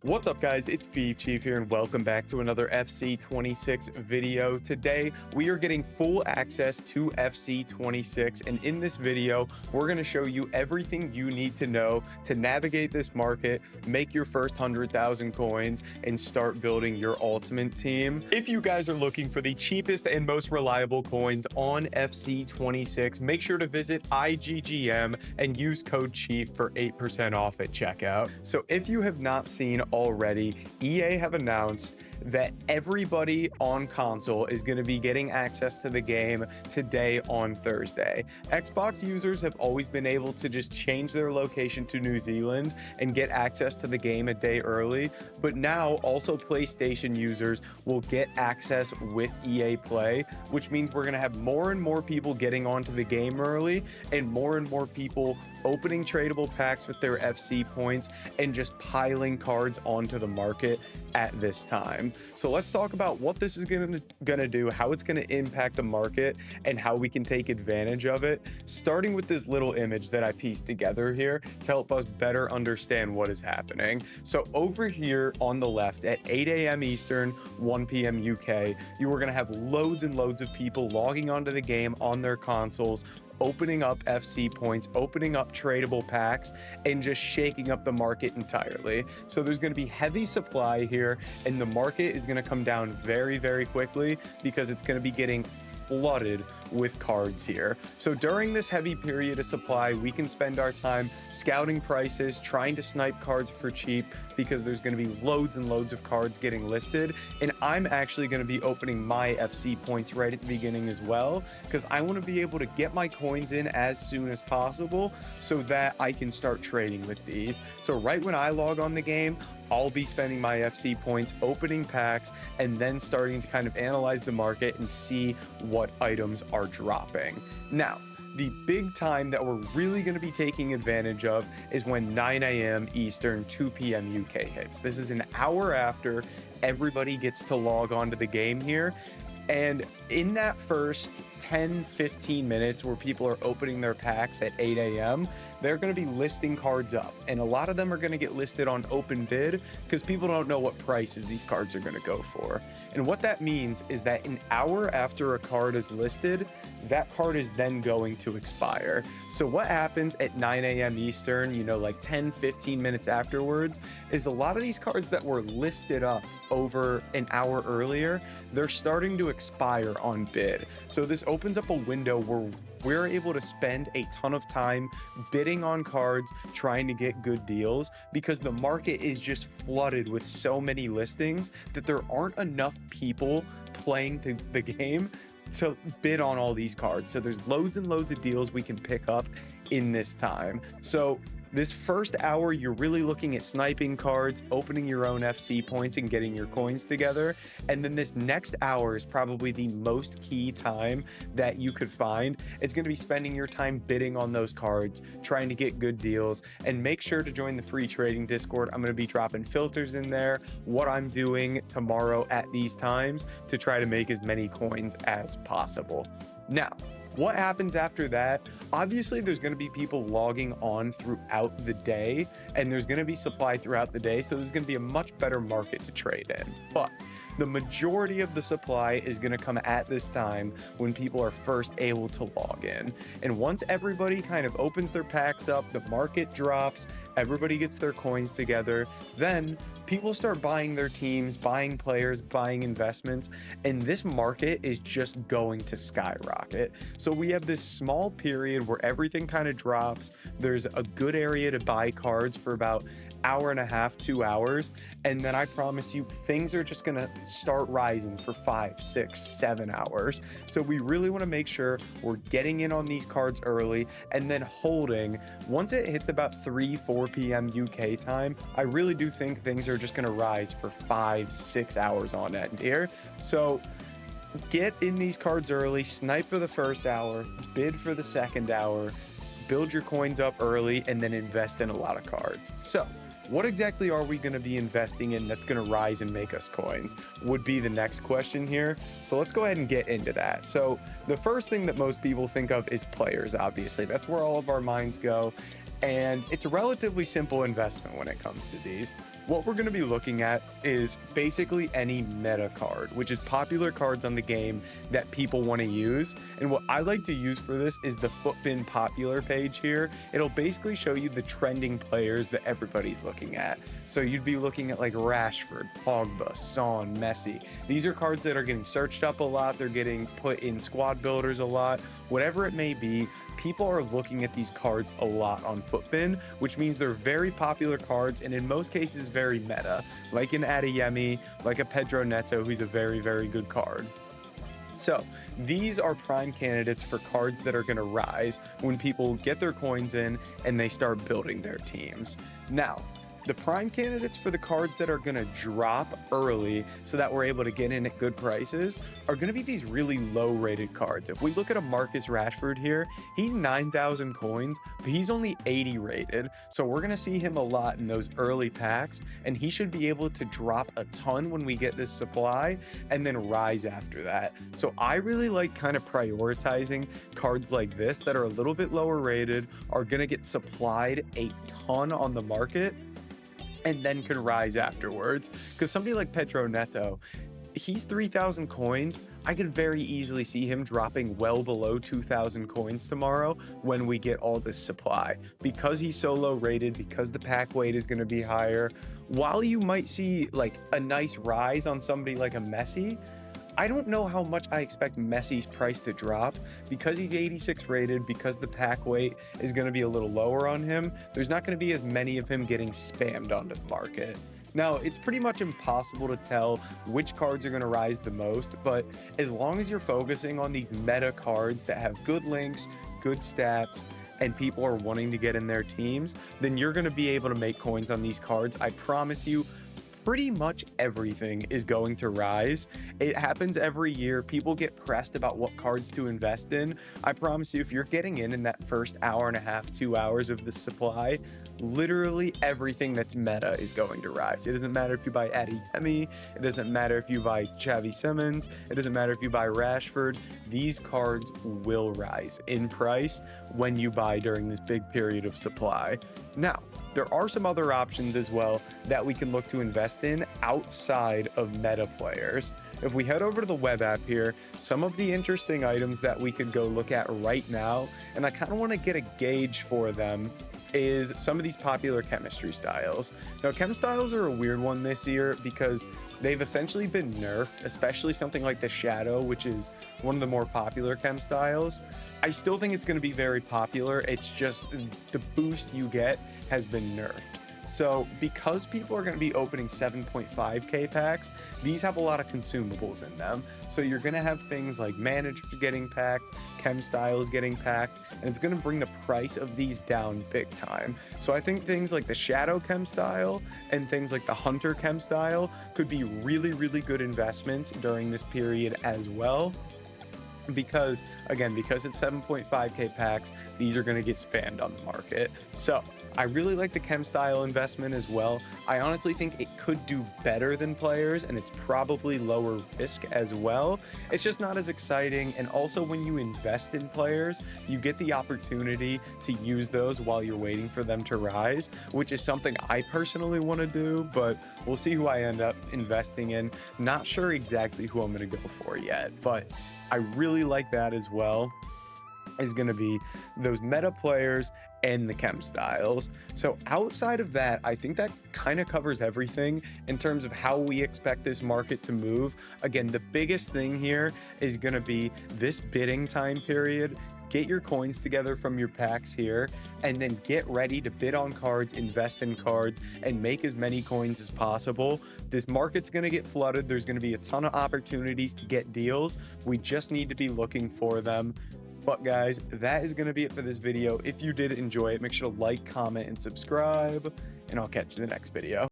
What's up, guys? It's Chief here, and welcome back to another FC26 video. Today, we are getting full access to FC26, and in this video, we're going to show you everything you need to know to navigate this market, make your first 100,000 coins, and start building your ultimate team. If you guys are looking for the cheapest and most reliable coins on FC26, make sure to visit IGGM and use code CHIEF for 8% off at checkout. So if you have not seen already, EA have announced that everybody on console is going to be getting access to the game today on Thursday. Xbox users have always been able to just change their location to New Zealand and get access to the game a day early, but now also PlayStation users will get access with EA Play, which means we're going to have more and more people getting onto the game early and more people opening tradable packs with their FC points and just piling cards onto the market at this time. So let's talk about what this is gonna do, how it's gonna impact the market, and how we can take advantage of it, starting with this little image that I pieced together here to help us better understand what is happening. So over here on the left at 8 a.m. Eastern, 1 p.m. UK, you are gonna have loads and loads of people logging onto the game on their consoles, opening up FC points, opening up tradable packs, and just shaking up the market entirely. So there's going to be heavy supply here, and the market is going to come down very, very quickly because it's going to be getting flooded with cards here. So during this heavy period of supply, we can spend our time scouting prices, trying to snipe cards for cheap, because there's going to be loads and loads of cards getting listed. And I'm actually going to be opening my FC points right at the beginning as well, because I want to be able to get my coins in as soon as possible so that I can start trading with these. So right when I log on the game, I'll be spending my FC points, opening packs, and then starting to kind of analyze the market and see what items are dropping. Now, the big time that we're really going to be taking advantage of is when 9 a.m. Eastern, 2 p.m. UK hits. This is an hour after everybody gets to log onto the game here. And in that first 10-15 minutes where people are opening their packs at 8 a.m., they're going to be listing cards up. And a lot of them are going to get listed on open bid because people don't know what prices these cards are going to go for. And what that means is that an hour after a card is listed, that card is then going to expire. So what happens at 9 a.m. Eastern, like 10-15 minutes afterwards, is a lot of these cards that were listed up over an hour earlier, they're starting to expire on bid. So this opens up a window where we're able to spend a ton of time bidding on cards, trying to get good deals, because the market is just flooded with so many listings that there aren't enough people playing the game to bid on all these cards. So there's loads and loads of deals we can pick up in this time. So this first hour, you're really looking at sniping cards, opening your own FC points, and getting your coins together. And then this next hour is probably the most key time that you could find. It's going to be spending your time bidding on those cards, trying to get good deals, and make sure to join the free trading Discord. I'm going to be dropping filters in there, what I'm doing tomorrow at these times to try to make as many coins as possible. Now, what happens after that? Obviously, there's going to be people logging on throughout the day, and there's going to be supply throughout the day, so there's going to be a much better market to trade in. But the majority of the supply is going to come at this time when people are first able to log in. And once everybody kind of opens their packs up, the market drops, everybody gets their coins together, then people start buying their teams, buying players, buying investments, and this market is just going to skyrocket. So we have this small period where everything kind of drops. There's a good area to buy cards for about hour and a half, 2 hours, and then I promise you things are just gonna start rising for 5, 6, 7 hours. So we really want to make sure we're getting in on these cards early and then holding. Once it hits about 3-4 p.m. UK time, I really do think things are just gonna rise for 5-6 hours on end here. So get in these cards early, snipe for the first hour, bid for the second hour, build your coins up early, and then invest in a lot of cards. So what exactly are we going to be investing in that's going to rise and make us coins would be the next question here. So let's go ahead and get into that. So the first thing that most people think of is players, obviously. That's where all of our minds go. and it's a relatively simple investment when it comes to these. What we're going to be looking at is basically any meta card, which is popular cards on the game that people want to use. And what I like to use for this is the Footbin popular page here. It'll basically show you the trending players that everybody's looking at. So you'd be looking at like Rashford, Pogba, Son, Messi. These are cards that are getting searched up a lot. They're getting put in squad builders a lot. Whatever it may be, people are looking at these cards a lot on Footbin, which means they're very popular cards and in most cases very meta, like an Adeyemi, like a Pedro Neto, who's a very, very good card. So these are prime candidates for cards that are going to rise when people get their coins in and they start building their teams. Now, the prime candidates for the cards that are going to drop early so that we're able to get in at good prices are going to be these really low rated cards. If we look at a Marcus Rashford here, he's 9,000 coins, but he's only 80 rated. So we're going to see him a lot in those early packs, and he should be able to drop a ton when we get this supply and then rise after that. So I really like kind of prioritizing cards like this that are a little bit lower rated, are going to get supplied a ton on the market, and then can rise afterwards. Because somebody like Pedro Neto, he's 3,000 coins. I could very easily see him dropping well below 2,000 coins tomorrow when we get all this supply. Because he's so low rated, because the pack weight is going to be higher, while you might see like a nice rise on somebody like a Messi, I don't know how much I expect Messi's price to drop because he's 86 rated, because the pack weight is going to be a little lower on him. There's not going to be as many of him getting spammed onto the market. Now, it's pretty much impossible to tell which cards are going to rise the most, but as long as you're focusing on these meta cards that have good links, good stats, and people are wanting to get in their teams, then you're going to be able to make coins on these cards. I promise you, pretty much everything is going to rise. It happens every year. People get pressed about what cards to invest in. I promise you, if you're getting in that first hour and a half, 2 hours of the supply, literally everything that's meta is going to rise. It doesn't matter if you buy Adeyemi, it doesn't matter if you buy Xavi Simons, it doesn't matter if you buy Rashford. These cards will rise in price when you buy during this big period of supply. Now, there are some other options as well that we can look to invest in outside of meta players. If we head over to the web app here, some of the interesting items that we could go look at right now, and I kind of want to get a gauge for them, is some of these popular chemistry styles. Now, chem styles are a weird one this year because they've essentially been nerfed, especially something like the Shadow, which is one of the more popular chem styles. I still think it's going to be very popular. It's just the boost you get has been nerfed. So because people are going to be opening 7.5k packs, these have a lot of consumables in them. So you're going to have things like managers getting packed, chem styles getting packed, and it's going to bring the price of these down big time. So I think things like the Shadow chem style and things like the Hunter chem style could be really, really good investments during this period as well. Because again, because it's 7.5k packs, these are going to get spammed on the market. So I really like the chem style investment as well. I honestly think it could do better than players, and it's probably lower risk as well. It's just not as exciting. And also, when you invest in players, you get the opportunity to use those while you're waiting for them to rise, which is something I personally want to do, but we'll see who I end up investing in. Not sure exactly who I'm going to go for yet, but I really like that as well. Is going to be those meta players and the chem styles. So outside of that, I think that kind of covers everything in terms of how we expect this market to move. Again, the biggest thing here is going to be this bidding time period. Get your coins together from your packs here, and then get ready to bid on cards, invest in cards, and make as many coins as possible. This market's going to get flooded. There's going to be a ton of opportunities to get deals. We just need to be looking for them. But guys, that is going to be it for this video. If you did enjoy it, make sure to like, comment, and subscribe, and I'll catch you in the next video.